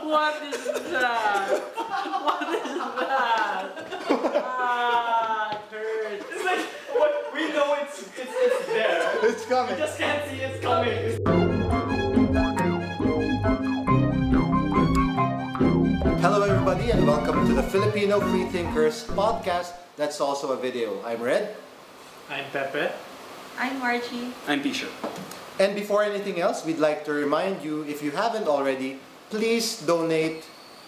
What is that? What is that? Ah, it hurts. It's like, what, we know it's there. It's coming. We just can't see it's coming. Hello everybody and welcome to the Filipino Freethinkers podcast that's also a video. I'm Red. I'm Pepe. I'm Margie. I'm Pisha. And before anything else, we'd like to remind you, if you haven't already, please donate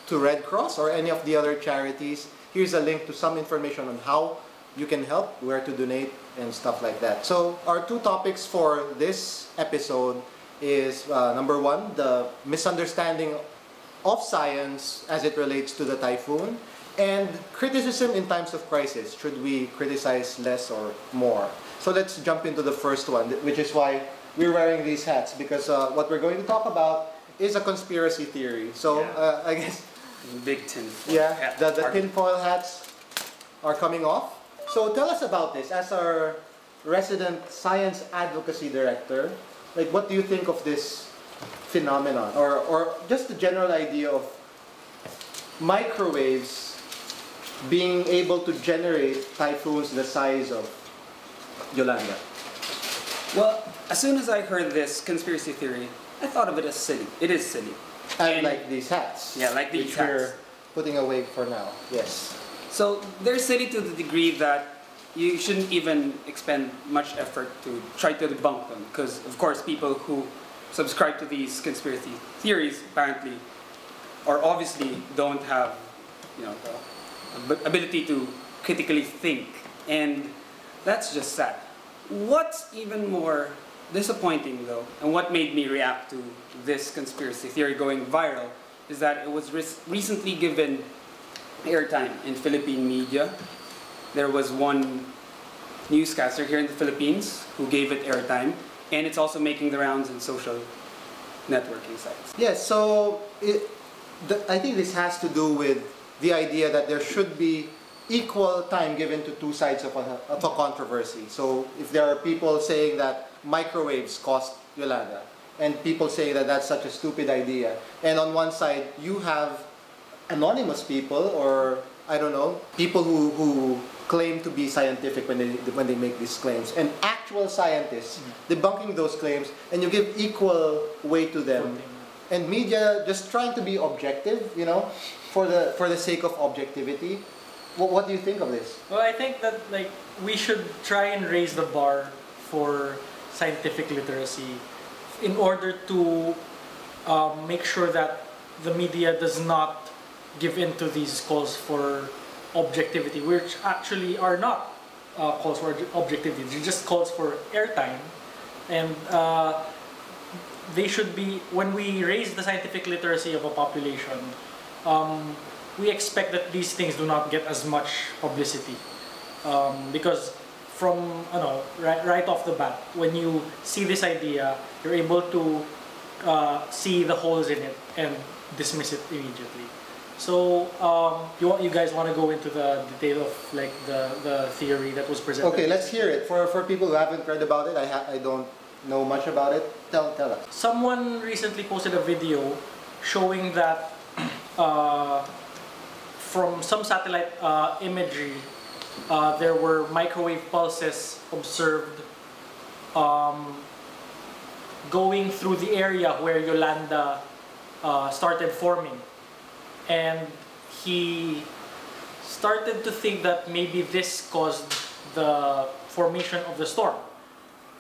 to Red Cross or any of the other charities. Here's a link to some information on how you can help, where to donate, and stuff like that. So our two topics for this episode is number one, the misunderstanding of science as it relates to the typhoon, and criticism in times of crisis. Should we criticize less or more? So let's jump into the first one, which is why we're wearing these hats, because what we're going to talk about is a conspiracy theory. So I guess Big tin. yeah, the tinfoil hats are coming off. So tell us about this as our resident science advocacy director. Like, what do you think of this phenomenon, or just the general idea of microwaves being able to generate typhoons the size of Yolanda? Well, as soon as I heard this conspiracy theory, I thought of it as silly. It is silly. And like these hats. Yeah, like these which hats. we're putting away for now. Yes. So they're silly to the degree that you shouldn't even expend much effort to try to debunk them, because of course people who subscribe to these conspiracy theories apparently or obviously don't have, the ability to critically think, and that's just sad. What's even more disappointing though, and what made me react to this conspiracy theory going viral, is that it was recently given airtime in Philippine media. There was one newscaster here in the Philippines who gave it airtime, and it's also making the rounds in social networking sites. Yes, so I think this has to do with the idea that there should be equal time given to two sides of a controversy. So if there are people saying that microwaves cost Yolanda, and people saying that that's such a stupid idea, and on one side you have anonymous people, or I don't know, people who claim to be scientific when they make these claims, and actual scientists debunking those claims, and you give equal weight to them, and media just trying to be objective, for the sake of objectivity. What do you think of this? Well, I think that we should try and raise the bar for scientific literacy in order to make sure that the media does not give in to these calls for objectivity, which actually are not calls for objectivity. They're just calls for airtime, and they should be, when we raise the scientific literacy of a population, we expect that these things do not get as much publicity, because from right off the bat, when you see this idea, you're able to see the holes in it and dismiss it immediately. So you guys want to go into the detail of the theory that was presented? Okay, let's hear it. For people who haven't read about it, I don't know much about it. Tell us. Someone recently posted a video showing that from some satellite imagery, there were microwave pulses observed going through the area where Yolanda started forming. And he started to think that maybe this caused the formation of the storm,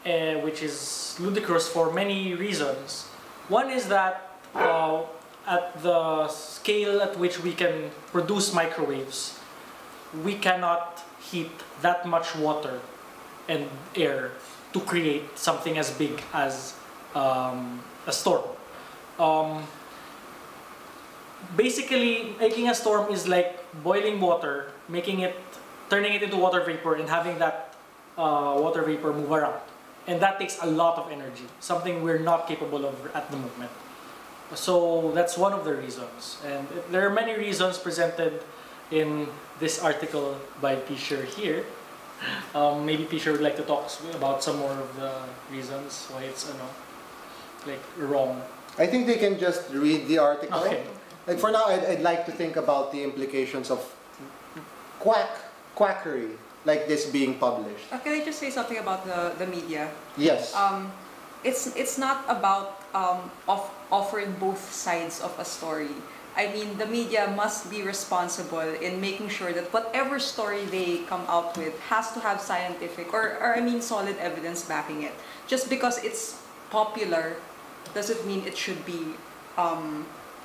which is ludicrous for many reasons. One is that at the scale at which we can produce microwaves, we cannot heat that much water and air to create something as big as a storm. Basically, making a storm is like boiling water, turning it into water vapor, and having that water vapor move around. And that takes a lot of energy, something we're not capable of at the moment. So that's one of the reasons. And there are many reasons presented in this article by Pisha here. Maybe Pisha would like to talk about some more of the reasons why it's wrong. I think they can just read the article. Okay. Like for now, I'd like to think about the implications of quackery like this being published. Can I just say something about the media? Yes. It's not about offering both sides of a story. I mean, the media must be responsible in making sure that whatever story they come out with has to have scientific or I mean solid evidence backing it. Just because it's popular doesn't mean it should be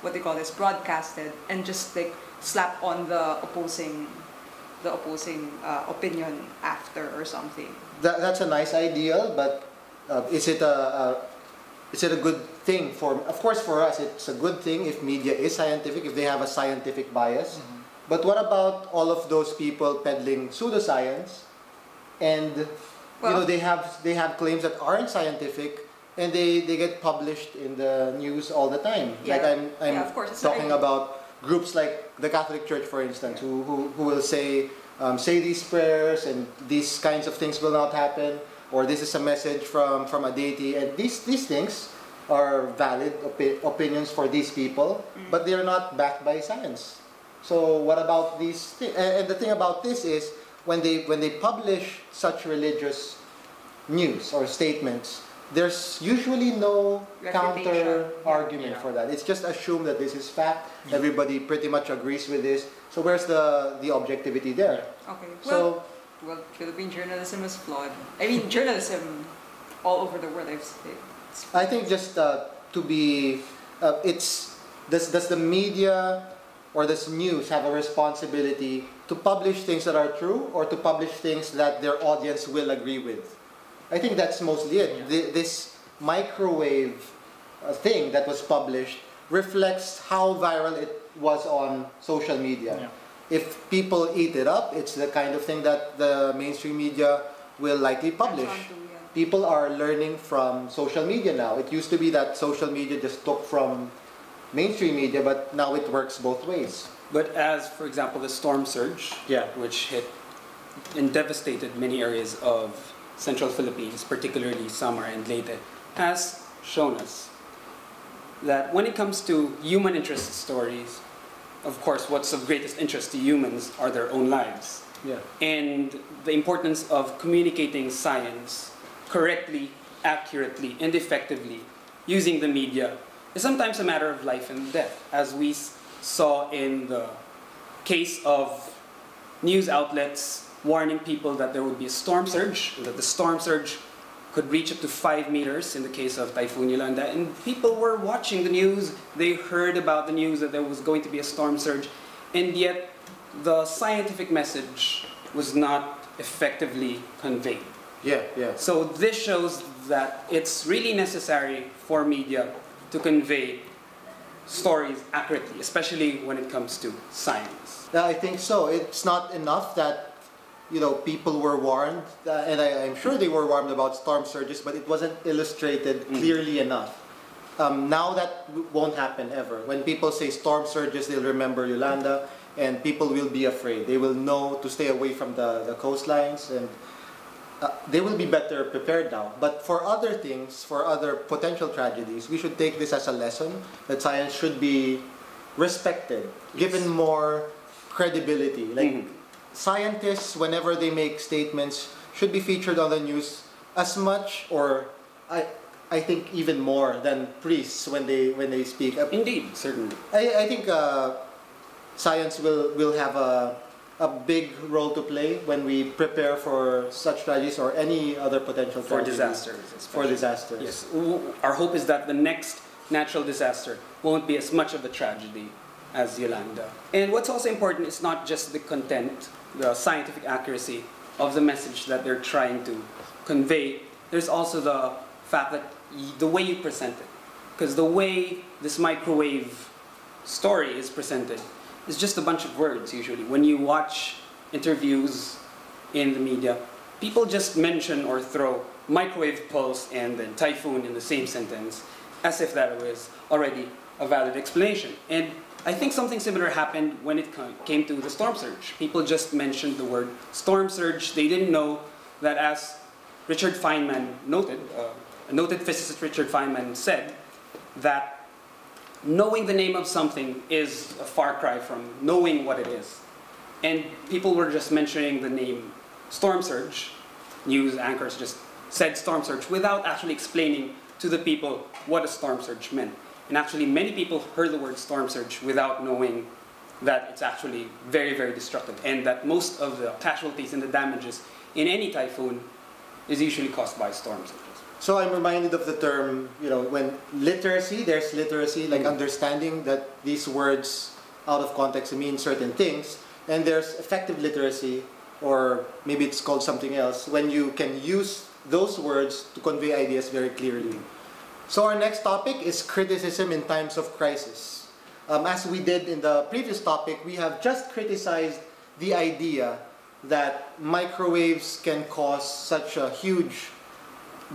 what they call this, broadcasted and just like slap on the opposing opinion after or something. That's a nice ideal, but is it a good thing for? Of course, for us, it's a good thing if media is scientific, if they have a scientific bias. But what about all of those people peddling pseudoscience, and they have claims that aren't scientific, and they get published in the news all the time. Yeah. Like I'm of course, talking about groups like the Catholic Church, for instance, who will say these prayers and these kinds of things will not happen, or this is a message from a deity, and these things are valid opinions for these people, but they are not backed by science. So what about these things? And the thing about this is when they publish such religious news or statements, there's usually no counter argument for that. It's just assumed that this is fact. Everybody pretty much agrees with this. So where's the objectivity there? Okay. Well, Philippine journalism is flawed. I mean, journalism all over the world. I think just to be, does the media or does news have a responsibility to publish things that are true or to publish things that their audience will agree with? I think that's mostly it. Yeah. This microwave thing that was published reflects how viral it was on social media. Yeah. If people eat it up, it's the kind of thing that the mainstream media will likely publish. People are learning from social media now. It used to be that social media just took from mainstream media, but now it works both ways. But as, for example, the storm surge, which hit and devastated many areas of central Philippines, particularly Samar and Leyte, has shown us that when it comes to human interest stories, of course, what's of greatest interest to humans are their own lives. Yeah. And the importance of communicating science correctly, accurately, and effectively using the media is sometimes a matter of life and death, as we saw in the case of news outlets warning people that there would be a storm surge, and that the storm surge could reach up to 5 meters in the case of Typhoon Yolanda. And people were watching the news, they heard about the news that there was going to be a storm surge, and yet the scientific message was not effectively conveyed. Yeah. So this shows that it's really necessary for media to convey stories accurately, especially when it comes to science. Yeah, I think so. It's not enough that people were warned, and I'm sure they were warned about storm surges, but it wasn't illustrated clearly enough. Now that won't happen ever. When people say storm surges, they'll remember Yolanda, and people will be afraid. They will know to stay away from the coastlines, and they will be better prepared now. But for other things, for other potential tragedies, we should take this as a lesson that science should be respected, given more credibility. Like scientists, whenever they make statements, should be featured on the news as much, or I think even more than priests when they speak. Indeed, certainly. I think science will have a big role to play when we prepare for such tragedies or any other potential For tragedies. disasters. For disasters. Yes. Our hope is that the next natural disaster won't be as much of a tragedy as Yolanda. And what's also important is not just the content, the scientific accuracy of the message that they're trying to convey. There's also the fact that the way you present it. Because the way this microwave story is presented is just a bunch of words usually. When you watch interviews in the media, people just mention or throw microwave pulse and then typhoon in the same sentence as if that was already a valid explanation. And I think something similar happened when it came to the storm surge. People just mentioned the word storm surge. They didn't know that, as Richard Feynman noted, a noted physicist Richard Feynman said, that knowing the name of something is a far cry from knowing what it is. And people were just mentioning the name storm surge. News anchors just said storm surge without actually explaining to the people what a storm surge meant. And actually many people heard the word storm surge without knowing that it's actually very, very destructive, and that most of the casualties and the damages in any typhoon is usually caused by storm surges. So I'm reminded of the term, when literacy, there's literacy, like understanding that these words out of context mean certain things, and there's effective literacy, or maybe it's called something else, when you can use those words to convey ideas very clearly. So our next topic is criticism in times of crisis. As we did in the previous topic, we have just criticized the idea that microwaves can cause such a huge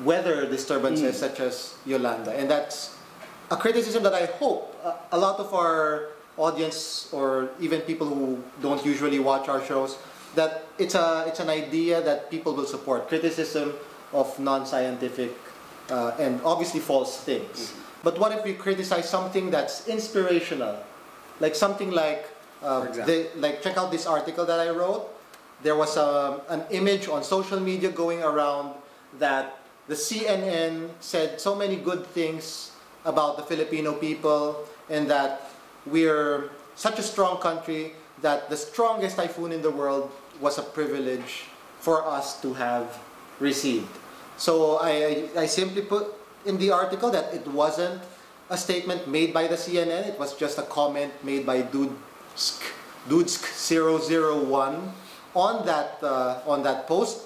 weather disturbances such as Yolanda. And that's a criticism that I hope a lot of our audience, or even people who don't usually watch our shows, that it's an idea that people will support. Criticism of non-scientific and obviously false things. But what if we criticize something that's inspirational? Like something like, check out this article that I wrote. There was an image on social media going around that the CNN said so many good things about the Filipino people, and that we're such a strong country that the strongest typhoon in the world was a privilege for us to have received. So I simply put in the article that it wasn't a statement made by the CNN, it was just a comment made by Dudsk001 on that post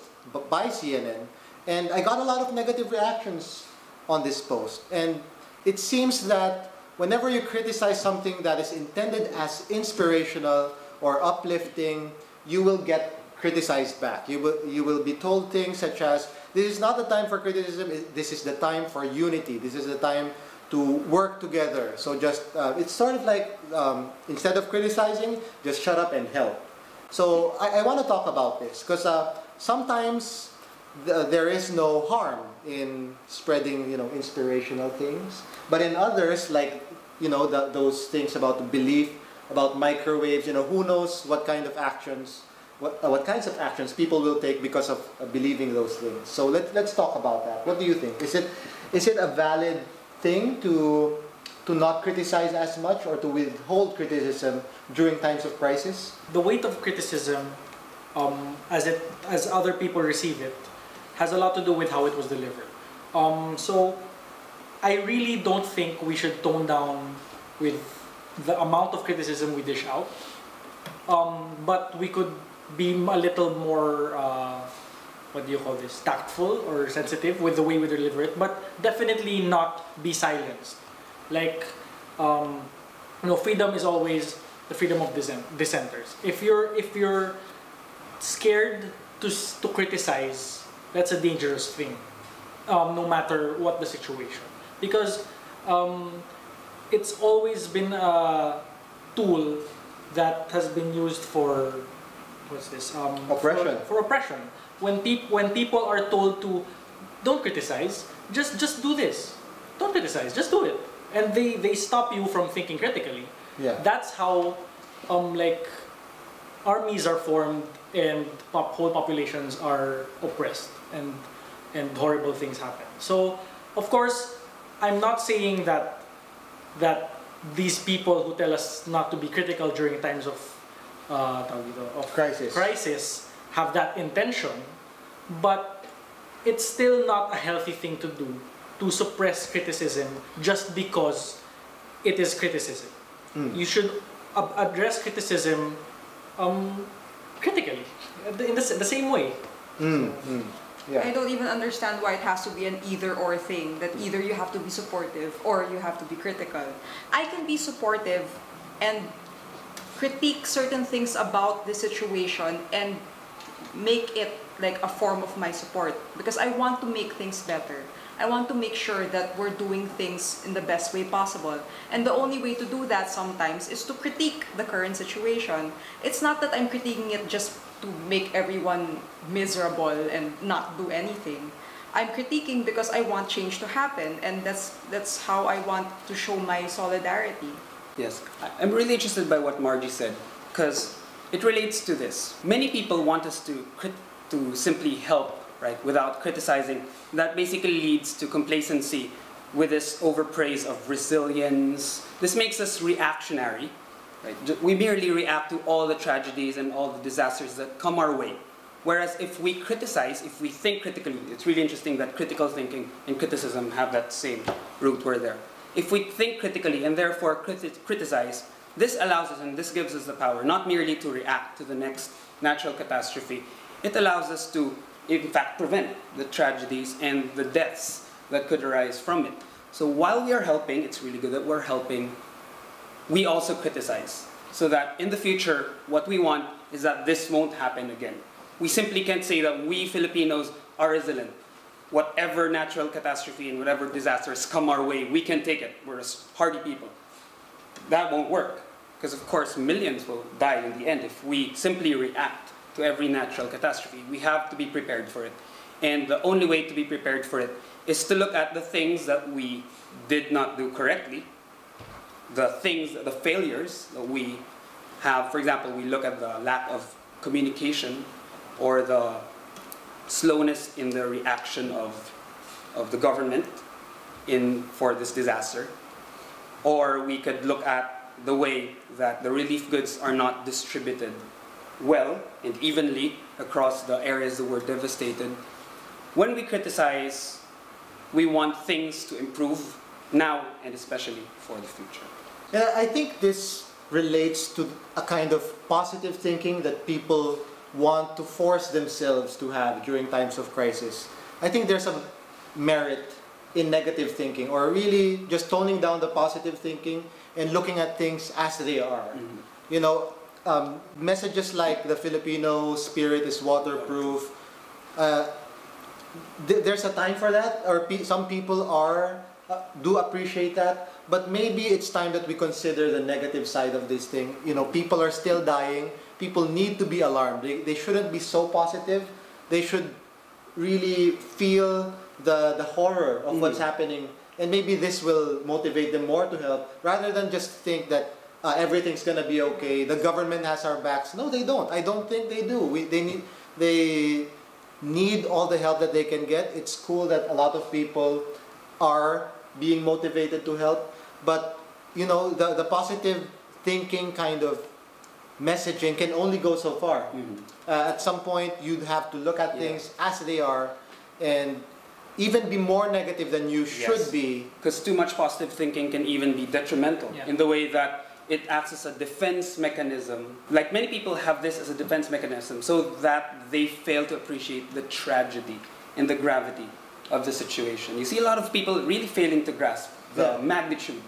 by CNN. And I got a lot of negative reactions on this post. And it seems that whenever you criticize something that is intended as inspirational or uplifting, you will get criticized back. You will be told things such as, this is not the time for criticism, this is the time for unity, this is the time to work together. So just, it's sort of like, instead of criticizing, just shut up and help. So I want to talk about this, because sometimes there is no harm in spreading, inspirational things. But in others, like, those things about the belief, about microwaves, who knows what kind of actions, what kinds of actions people will take because of believing those things. So let's talk about that. What do you think? Is it a valid thing to not criticize as much, or to withhold criticism during times of crisis? The weight of criticism, as other people receive it, has a lot to do with how it was delivered. So I really don't think we should tone down with the amount of criticism we dish out, but we could be a little more, tactful or sensitive with the way we deliver it, but definitely not be silenced. Like, freedom is always the freedom of dissenters. If you're scared to criticize, that's a dangerous thing, no matter what the situation, because it's always been a tool that has been used for oppression. For oppression. When people are told to don't criticize, just do this. Don't criticize, just do it. And they stop you from thinking critically. Yeah. That's how armies are formed and whole populations are oppressed and horrible things happen. So of course I'm not saying that these people who tell us not to be critical during times of crisis have that intention, but it's still not a healthy thing to do, to suppress criticism just because it is criticism. You should address criticism critically, in the same way. Yeah. I don't even understand why it has to be an either-or thing, that either you have to be supportive or you have to be critical. I can be supportive and critique certain things about the situation and make it like a form of my support, because I want to make things better. I want to make sure that we're doing things in the best way possible. And the only way to do that sometimes is to critique the current situation. It's not that I'm critiquing it just to make everyone miserable and not do anything. I'm critiquing because I want change to happen, and that's how I want to show my solidarity. Yes, I'm really interested by what Margie said, because it relates to this. Many people want us to simply help, right, without criticizing. That basically leads to complacency with this overpraise of resilience. This makes us reactionary, right? We merely react to all the tragedies and all the disasters that come our way. Whereas if we criticize, if we think critically, it's really interesting that critical thinking and criticism have that same root word there. If we think critically and therefore criticize, this allows us and this gives us the power not merely to react to the next natural catastrophe, it allows us to, in fact, prevent the tragedies and the deaths that could arise from it. So while we are helping, it's really good that we're helping, we also criticize. So that in the future, what we want is that this won't happen again. We simply can't say that we Filipinos are resilient. Whatever natural catastrophe and whatever disasters come our way, we can take it. We're a hardy people. That won't work. Because of course, millions will die in the end if we simply react to every natural catastrophe. We have to be prepared for it. And the only way to be prepared for it is to look at the things that we did not do correctly, the failures that we have. For example, we look at the lack of communication or the slowness in the reaction of the government for this disaster. Or we could look at the way that the relief goods are not distributed well and evenly across the areas that were devastated. When we criticize, we want things to improve now and especially for the future. Yeah, I think this relates to a kind of positive thinking that people want to force themselves to have during times of crisis. I think there's a merit in negative thinking, or really just toning down the positive thinking and looking at things as they are. Mm-hmm. You know, messages like the Filipino spirit is waterproof, there's a time for that, or some people do appreciate that, but maybe it's time that we consider the negative side of this thing. You know, people are still dying. People need to be alarmed. They shouldn't be so positive. They should really feel the horror of what's happening, and maybe this will motivate them more to help, rather than just think that everything's gonna be okay, the government has our backs. No, they don't. I don't think they do. They need all the help that they can get. It's cool that a lot of people are being motivated to help, but you know, the positive thinking kind of messaging can only go so far. At some point, you'd have to look at things as they are and even be more negative than you should be. Because too much positive thinking can even be detrimental in the way that it acts as a defense mechanism. Like, many people have this as a defense mechanism so that they fail to appreciate the tragedy and the gravity of the situation. You see a lot of people really failing to grasp the magnitude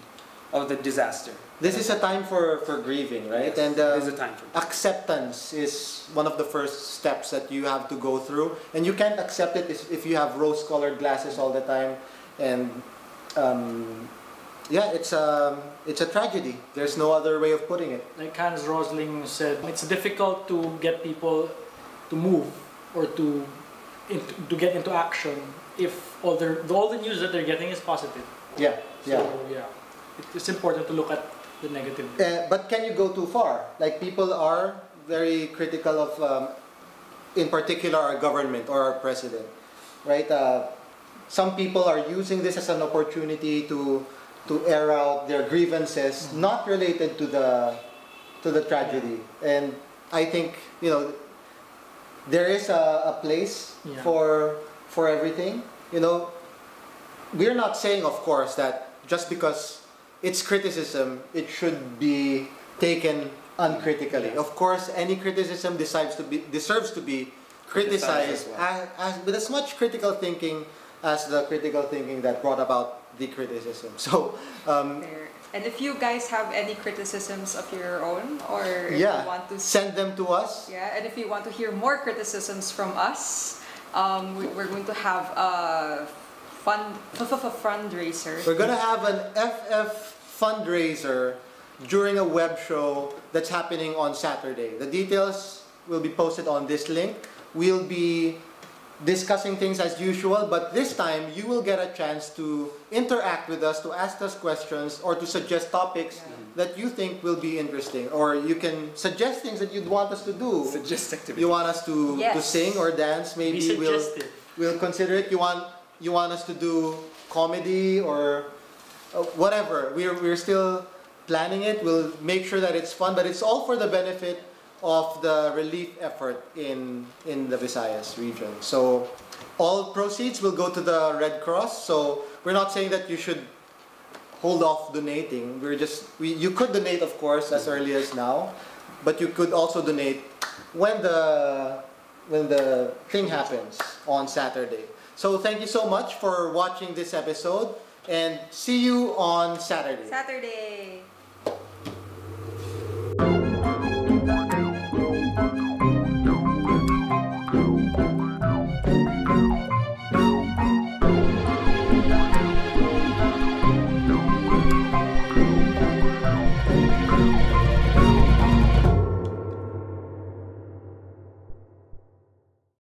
of the disaster. This is a time for grieving, right? Yes, and it is a time for acceptance is one of the first steps that you have to go through. And you can't accept it if you have rose-colored glasses all the time. And yeah, it's a tragedy. There's no other way of putting it. Like Hans Rosling said, it's difficult to get people to move or to get into action if all the news that they're getting is positive. Yeah, so, yeah. It's important to look at the negative. But can you go too far? Like, people are very critical of, in particular, our government or our president, right? Some people are using this as an opportunity to air out their grievances, not related to the tragedy. And I think, you know, there is a place for everything. You know, we're not saying, of course, that just because it's criticism, it should be taken uncritically. Of course, any criticism deserves to be criticized with as much critical thinking as the critical thinking that brought about the criticism. So, and if you guys have any criticisms of your own, or if you want to send them to us. Yeah, and if you want to hear more criticisms from us, we're going to have a fundraiser. We're going to have an FF fundraiser during a web show that's happening on Saturday. The details will be posted on this link. We'll be discussing things as usual, but this time you will get a chance to interact with us, to ask us questions, or to suggest topics that you think will be interesting. Or you can suggest things that you'd want us to do. Suggest activity. You want us to sing or dance, maybe we'll consider it. You want us to do comedy or whatever. We're still planning it. We'll make sure that it's fun, but it's all for the benefit of the relief effort in the Visayas region. So all proceeds will go to the Red Cross. So we're not saying that you should hold off donating. You could donate, of course, as early as now, but you could also donate when the thing happens on Saturday. So thank you so much for watching this episode, and see you on Saturday. Saturday.